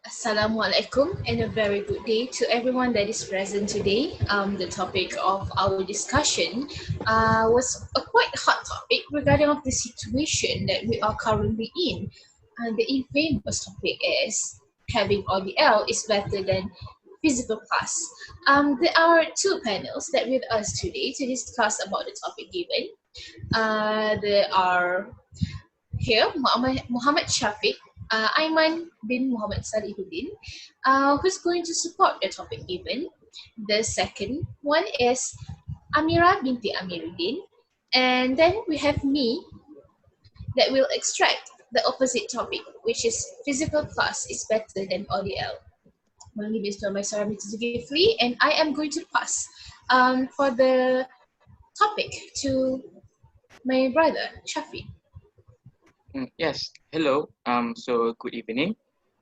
Assalamualaikum and a very good day to everyone that is present today. The topic of our discussion was a quite hot topic regarding of the situation that we are currently in. And the infamous topic is having ODL is better than physical class. There are two panels that with us today to discuss about the topic given. There are here Muhammad Shafiq, Aiman bin Muhammad Salihuddin, who's going to support the topic given. The second one is Amira binti Amiruddin, and then we have me that will extract the opposite topic, which is physical class is better than ODL. My name is Maisara and I am going to pass for the topic to my brother Shafiq. Yes, hello. So good evening.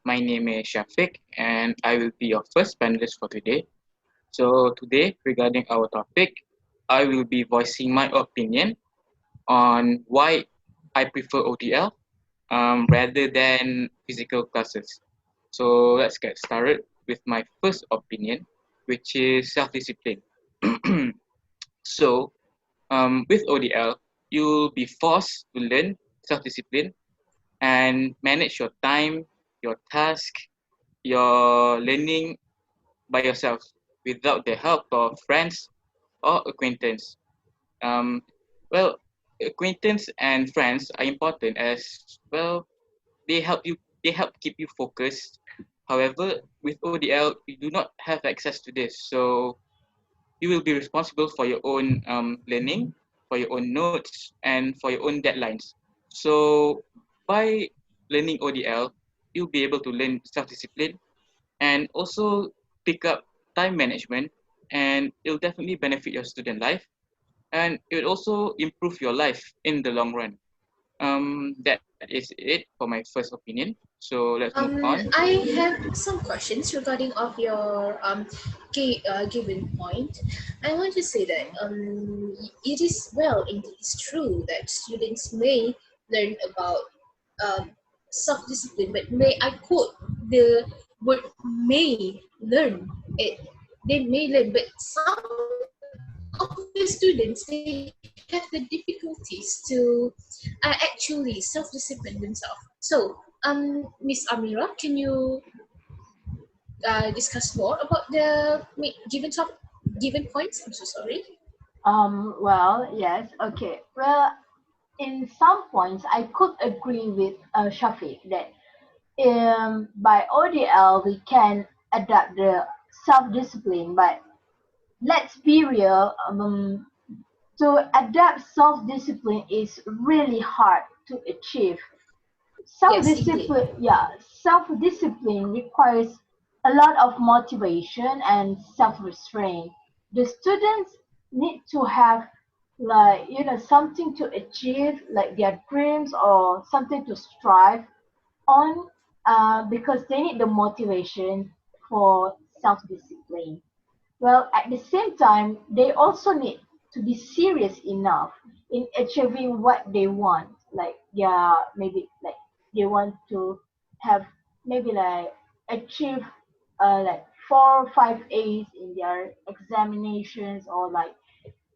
My name is Shafiq and I will be your first panelist for today. So today, regarding our topic, I will be voicing my opinion on why I prefer ODL rather than physical classes. So let's get started with my first opinion, which is self-discipline. So with ODL, you'll be forced to learn self-discipline and manage your time, your task, your learning by yourself without the help of friends or acquaintance. Um, well, acquaintance and friends are important as well. They help keep you focused. However, with ODL, you do not have access to this, so you will be responsible for your own learning, for your own notes, and for your own deadlines. So by learning ODL, you'll be able to learn self-discipline and also pick up time management, and it'll definitely benefit your student life, and it will also improve your life in the long run. That is it for my first opinion. So let's move on. I have some questions regarding of your given point. I want to say that it is well, indeed, it's true that students may learn about self-discipline, but may I quote the word may learn it. They may learn, but some of the students they have the difficulties to actually self-discipline themselves. So, Miss Amira, can you discuss more about the given points? I'm so sorry. Yes, okay. Well, in some points, I could agree with Shafiq that by ODL we can adapt the self-discipline, but let's be real, to adapt self-discipline is really hard to achieve. Yes, indeed. Self-discipline requires a lot of motivation and self-restraint. The students need to have something to achieve, like their dreams or something to strive on, because they need the motivation for self-discipline. Well, at the same time, they also need to be serious enough in achieving what they want. Like, yeah, maybe like they want to have maybe like achieve like 4 or 5 A's in their examinations, or like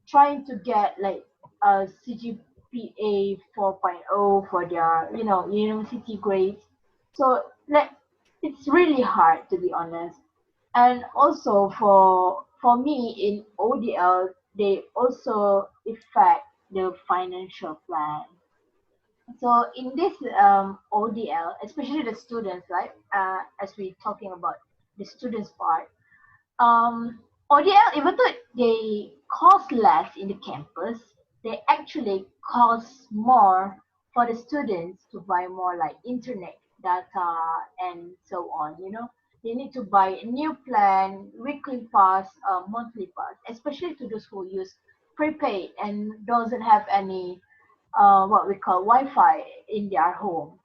trying to get like a CGPA 4.0 for their university grades. So like it's really hard, to be honest. And also for me in ODL, they also affect the financial plan. So in this ODL, especially the students, right? As we talking about the students part, ODL, even though they cost less in the campus, they actually cost more for the students to buy more like internet data and so on. They need to buy a new plan, weekly pass, monthly pass, especially to those who use prepaid and doesn't have any what we call Wi-Fi in their home.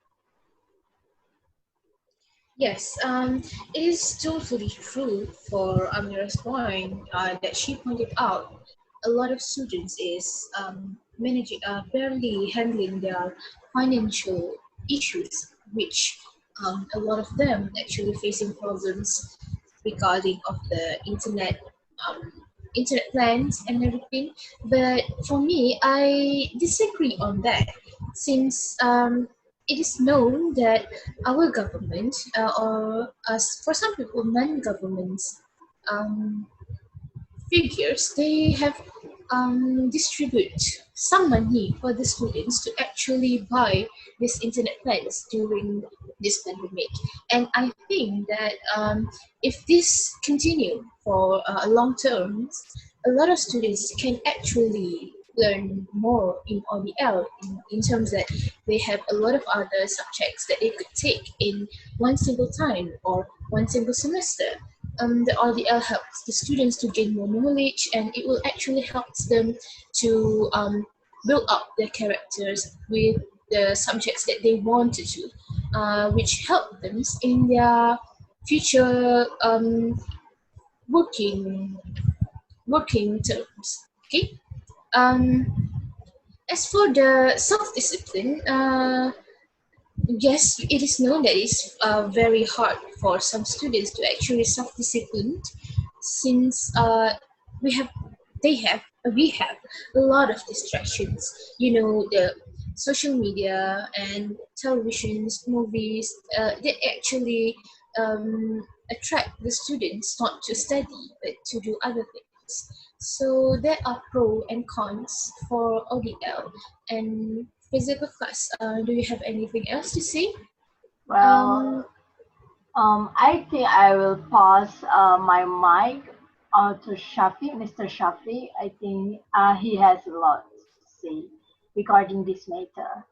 Yes, it is totally true for Amira's point that she pointed out. A lot of students is barely handling their financial issues, which A lot of them actually facing problems regarding of the um, internet plans and everything. But for me, I disagree on that, since it is known that our government, or for some people, non-governments um, figures, they have distribute some money for the students to actually buy this internet plans during this pandemic. And I think that if this continue for a long term, a lot of students can actually learn more in ODL, in terms that they have a lot of other subjects that they could take in one single time or one single semester. The RDL helps the students to gain more knowledge, and it will actually help them to build up their characters with the subjects that they want to do, which help them in their future working working terms. Okay. Um, as for the self-discipline, yes, it is known that it's very hard for some students to actually self-discipline, since we have they have we have a lot of distractions. You know, the social media and televisions, movies, they actually attract the students not to study but to do other things. So there are pros and cons for ODL and physical class. Do you have anything else to say? Well, Um, I think I will pass my mic to Shafiq, Mr. Shafiq. I think he has a lot to say regarding this matter.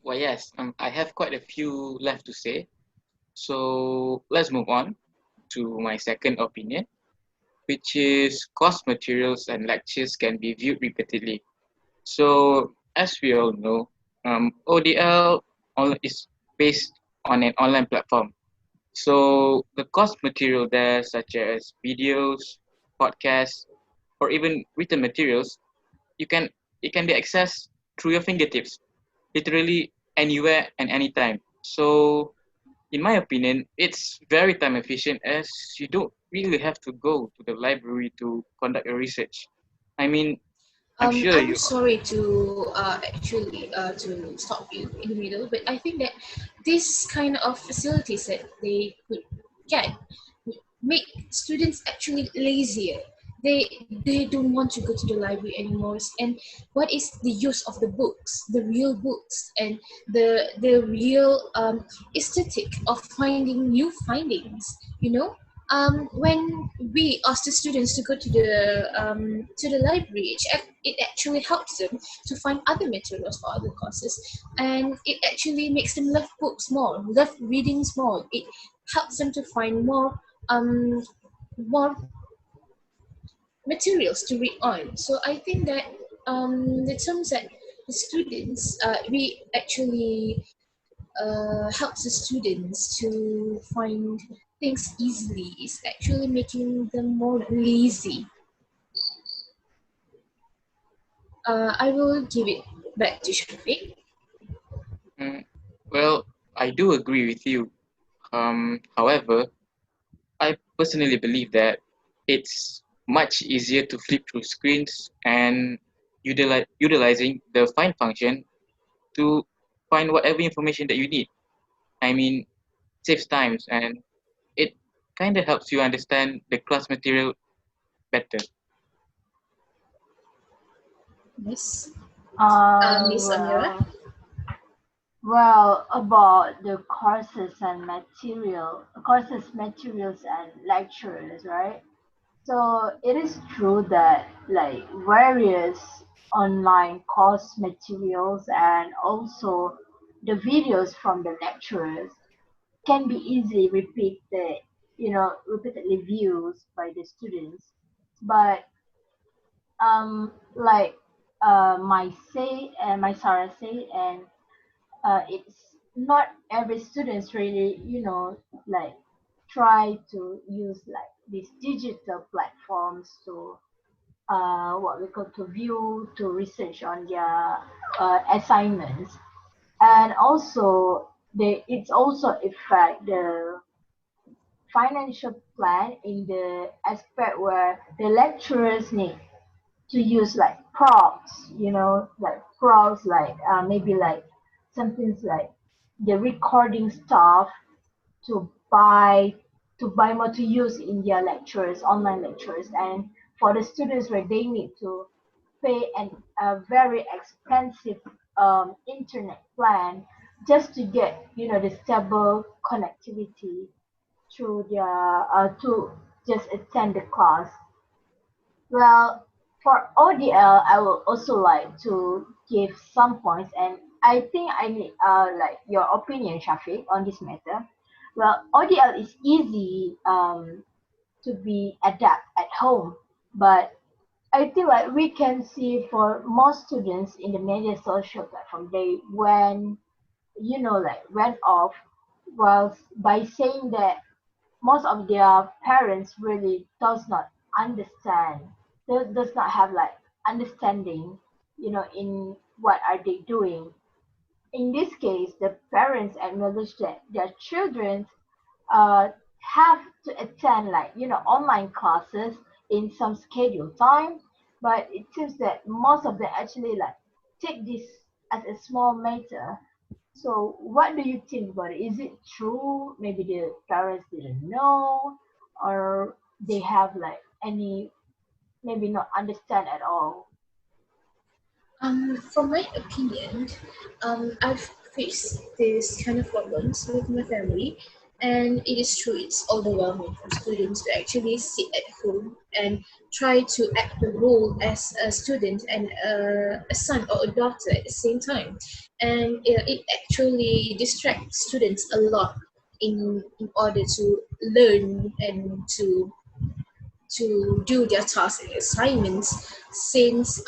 Well, yes, I have quite a few left to say. So let's move on to my second opinion, which is course materials and lectures can be viewed repeatedly. So as we all know, ODL is based on an online platform. So the course material there, such as videos, podcasts, or even written materials, you can it can be accessed through your fingertips, literally anywhere and anytime. So in my opinion, it's very time efficient as you don't really have to go to the library to conduct your research. I mean, I'm sure I'm you. sorry to actually to stop you in the middle, but I think that this kind of facilities that they could get make students actually lazier. They don't want to go to the library anymore. And what is the use of the books, the real books, and the real aesthetic of finding new findings? You know, when we ask the students to go to the library, it actually helps them to find other materials for other courses, and it actually makes them love books more, love readings more. It helps them to find um more materials to read on. So I think that the terms that the students, we actually helps the students to find things easily, is actually making them more lazy. I will give it back to Shafiq. Mm, well, I do agree with you. However, I personally believe that it's much easier to flip through screens and utilizing the find function to find whatever information that you need. I mean, saves times and it kind of helps you understand the class material better. Yes. Miss Amira. Well, about the courses, materials, and lecturers, right? So it is true that like various online course materials and also the videos from the lecturers can be easily repeatedly viewed by the students. But like my Sarah say, and it's not every students really, like try to use like these digital platforms to what we call to view, to research on their assignments. And also it's also affect the financial plan in the aspect where the lecturers need to use like props, like props, like maybe like something like the recording stuff to buy more to use in their lectures, online lectures, and for the students where they need to pay a very expensive internet plan just to get the stable connectivity through their to just attend the class. Well, for ODL, I would also like to give some points, and I think I need like your opinion, Shafiq, on this matter. Well, ODL is easy to be adapt at home, but I think like we can see for most students in the media social platform, they when like went off, while by saying that most of their parents really does not understand, does not have like understanding, in what are they doing. In this case, the parents acknowledge that their children uh, have to attend like online classes in some scheduled time, but it seems that most of them actually like take this as a small matter. So what do you think about it? Is it true? Maybe the parents didn't know, or they have like any maybe not understand at all. From my opinion, I've faced this kind of problems with my family, and it is true it's overwhelming for students to actually sit at home and try to act the role as a student and a son or a daughter at the same time, and it actually distracts students a lot in order to learn and to do their tasks and assignments, since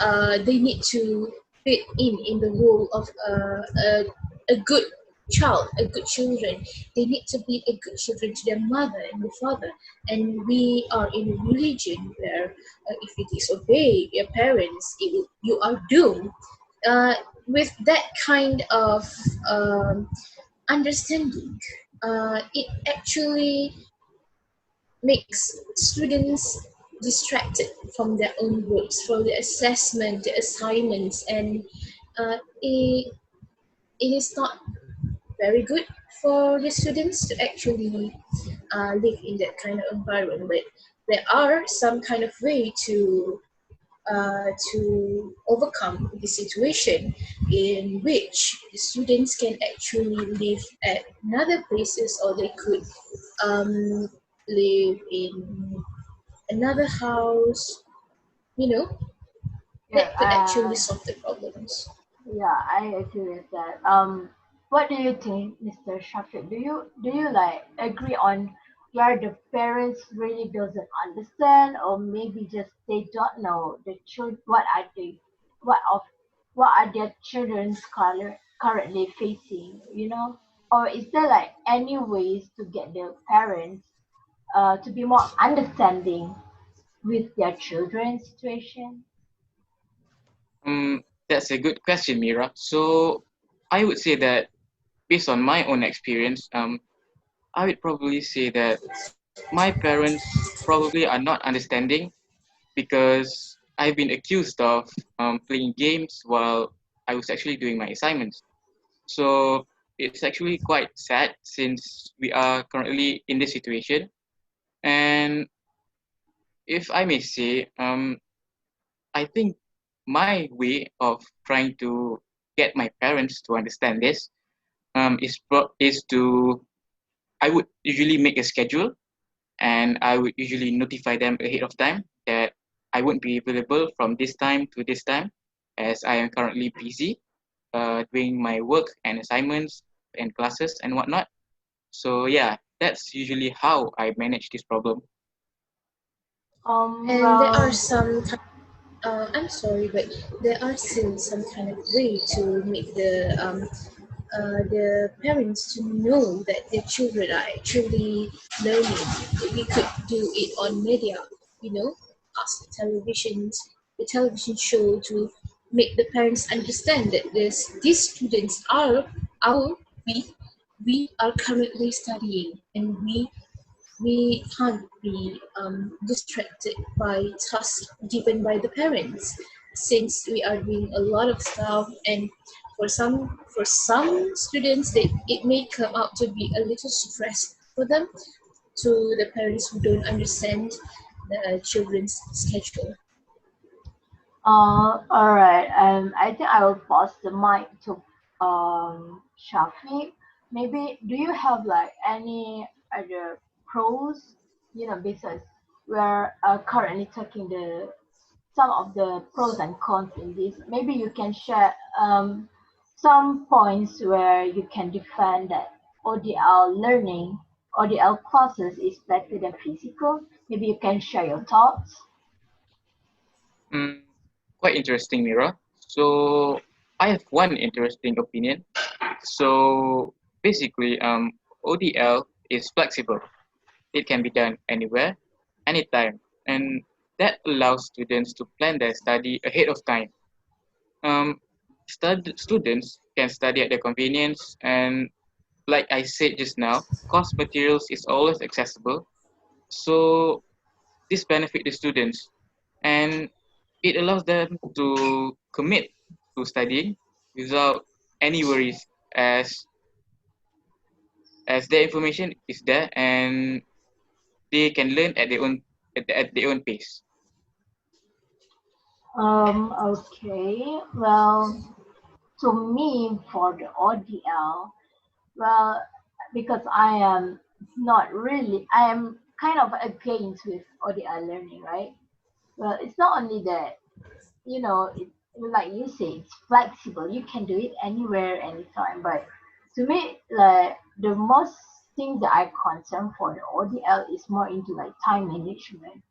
they need to fit in the role of a good child, a good children. They need to be a good children to their mother and the father. And we are in a religion where if you disobey your parents, you are doomed. Uh, with that kind of understanding, it actually makes students distracted from their own works, from the assessment, the assignments, and it is not very good for the students to actually live in that kind of environment. But there are some kind of way to overcome the situation in which the students can actually live at another places, or they could um, live in another house, you know, Yeah, that could actually solve the problems. yeah, I agree with that. What do you think, Mr. Shafiq? Do you like agree on where the parents really doesn't understand, or maybe just they don't know the children what of what are their children's currently facing, or is there like any ways to get the parents to be more understanding with their children's situation? That's a good question, Mira. So I would say that based on my own experience, I would probably say that my parents probably are not understanding because I've been accused of playing games while I was actually doing my assignments. So it's actually quite sad since we are currently in this situation. And if I may say, I think my way of trying to get my parents to understand this is to I would usually make a schedule, and I would usually notify them ahead of time that I won't be available from this time to this time, as I am currently busy doing my work and assignments and classes and whatnot. So yeah, that's usually how I manage this problem. And there are Well, I'm sorry, but there are still some kind of way to make the parents to know that their children are actually learning. We could do it on media, you know, ask the television show to make the parents understand that these students are our we we are currently studying, and we can't be distracted by tasks given by the parents, since we are doing a lot of stuff. And for some students, it may come out to be a little stress for them, to the parents who don't understand the children's schedule. All right. I think I will pass the mic to Shafiq. Maybe do you have like any other pros? Because we're currently taking the some of the pros and cons in this. Maybe you can share some points where you can defend that ODL learning, ODL classes is better than physical. Maybe you can share your thoughts. Mm, quite interesting, Mira. So I have one interesting opinion. So basically, ODL is flexible. It can be done anywhere, anytime, and that allows students to plan their study ahead of time. Um, Students can study at their convenience, and like I said just now, course materials is always accessible. So this benefit the students, and it allows them to commit to studying without any worries, as their information is there and they can learn at their own pace. Okay. Well, to me, for the ODL, well, because I am not really, I am kind of against with ODL learning, right? Well, it's not only that, it, like you say, it's flexible. You can do it anywhere, anytime. But to me, like the most thing that I concern for the ODL is more into like time management.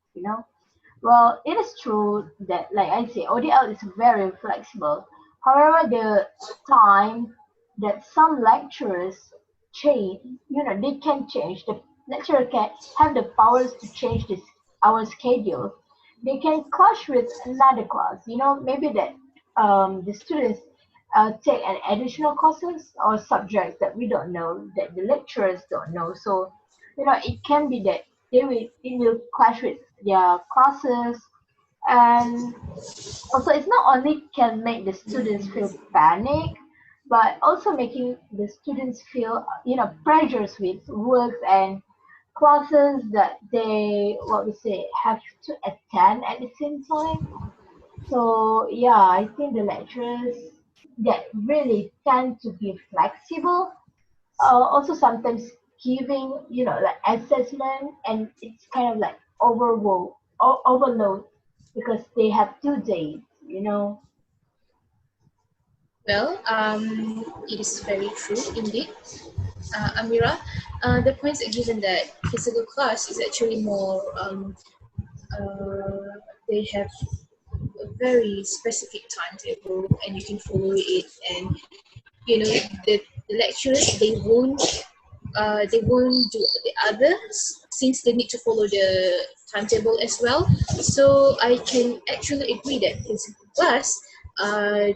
Well, it is true that, like I say, ODL is very flexible. However, the time that some lecturers change, they can change. The lecturer can have the powers to change this our schedule. They can clash with another class. Maybe that the students take an additional courses or subjects that we don't know, that the lecturers don't know. So, it can be that it will clash with their classes, and also it's not only can make the students feel panic, but also making the students feel pressures with works and classes that they what we say have to attend at the same time. So yeah, I think the lecturers that really tend to be flexible, also sometimes giving like assessment, and it's kind of like overload because they have 2 days. Well, it is very true indeed, Amira. The points are given that physical class is actually more, they have a very specific timetable, and you can follow it. And you know, the lecturers, they won't do the others, since they need to follow the timetable as well. So I can actually agree that physical class,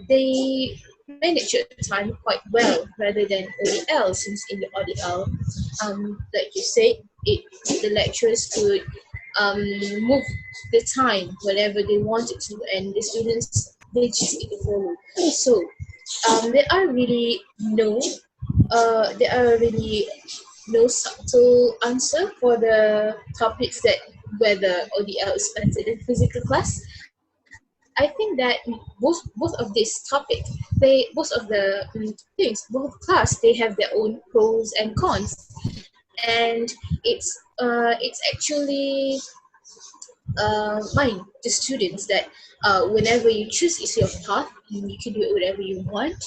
they manage your time quite well rather than ODL, since in the ODL, like you said, the lecturers could move the time whenever they wanted to, and the students, they just need to follow. So there are really no subtle answer for the topics that whether ODL is better than physical class. I think that both of this topic, both of the things, both class, they have their own pros and cons, and it's actually mind the students that whenever you choose is your path, you can do it whatever you want.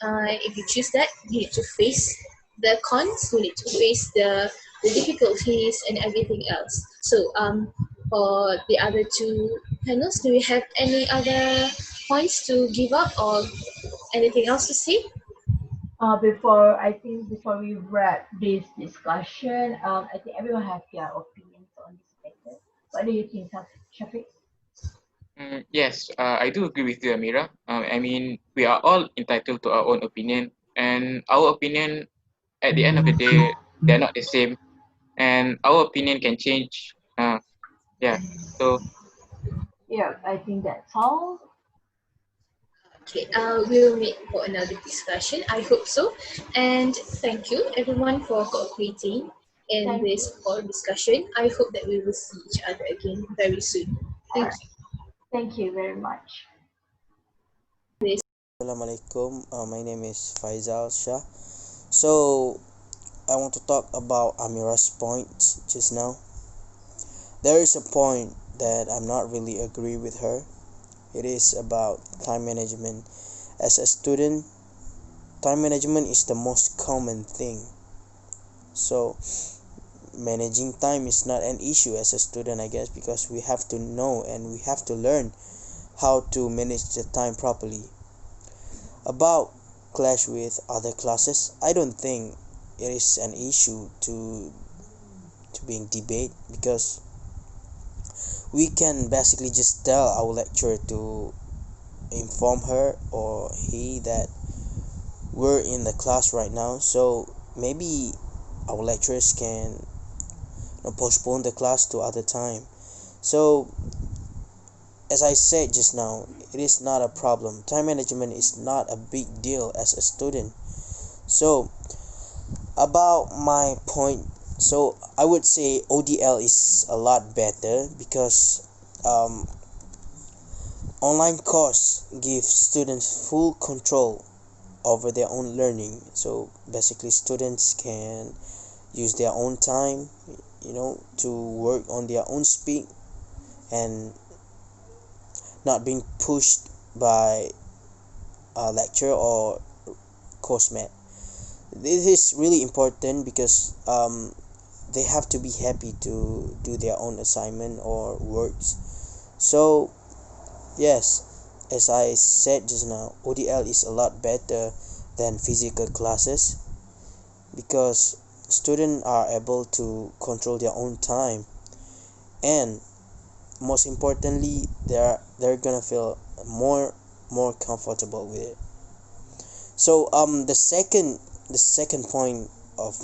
If you choose that, you need to face the cons, you need to face the difficulties and everything else. So for the other two panels, do you have any other points to give up or anything else to say? Before we wrap this discussion, I think everyone have their opinions on this matter. What do you think, Shafiq? Yes, I do agree with you, Amira. I mean, we are all entitled to our own opinion, and our opinion at the end of the day, they're not the same, and our opinion can change. Yeah. So Yeah, I think that's all. Okay, we'll meet for another discussion. I hope so. And thank you everyone for cooperating in Thank this you. forum discussion. I hope that we will see each other again very soon. All Thank right. Thank you very much. you. Assalamualaikum. My name is Faizal Shah. So I want to talk about Amira's point just now. There is a point that I'm not really agree with her. It is about time management. As a student, time management is the most common thing. So managing time is not an issue as a student, I guess, because we have to know and we have to learn how to manage the time properly. About clash with other classes, I don't think it is an issue to being debate, because we can basically just tell our lecturer to inform her or he that we're in the class right now, so maybe our lecturers can postpone the class to other time. So as I said just now, it is not a problem. Time management is not a big deal as a student. So about my point, so I would say ODL is a lot better because online course give students full control over their own learning. So basically students can use their own time, to work on their own speed and not being pushed by a lecturer or course mate. This is really important because they have to be happy to do their own assignment or works. So yes, as I said just now, ODL is a lot better than physical classes because students are able to control their own time, and most importantly, they're gonna feel more comfortable with it. So the second point of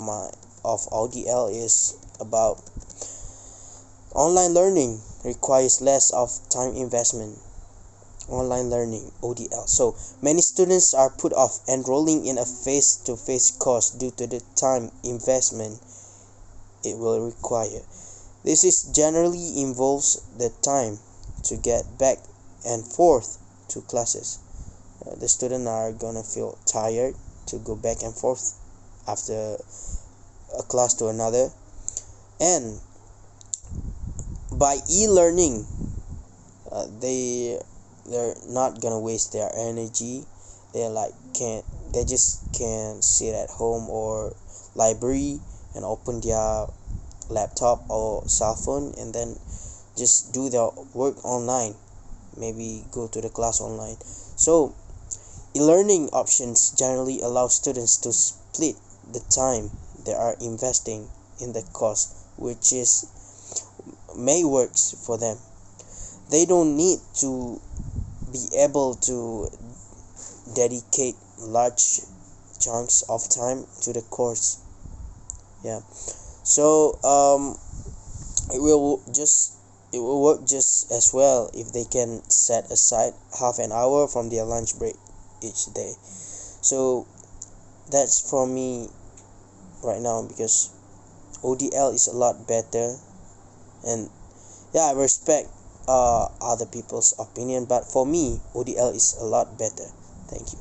ODL is about online learning requires less of time investment. Online learning, ODL. So many students are put off enrolling in a face-to-face course due to the time investment it will require. This is generally involves the time to get back and forth to classes. The students are gonna feel tired to go back and forth after a class to another, and by e-learning, they're not gonna waste their energy. They just can sit at home or library and open their laptop or cell phone and then just do their work online, maybe go to the class online. So e-learning options generally allow students to split the time they are investing in the course, which is may works for them. They don't need to be able to dedicate large chunks of time to the course. Yeah. So it will work just as well if they can set aside half an hour from their lunch break each day. So that's for me right now, because ODL is a lot better, and yeah, I respect other people's opinion, but for me ODL is a lot better. Thank you.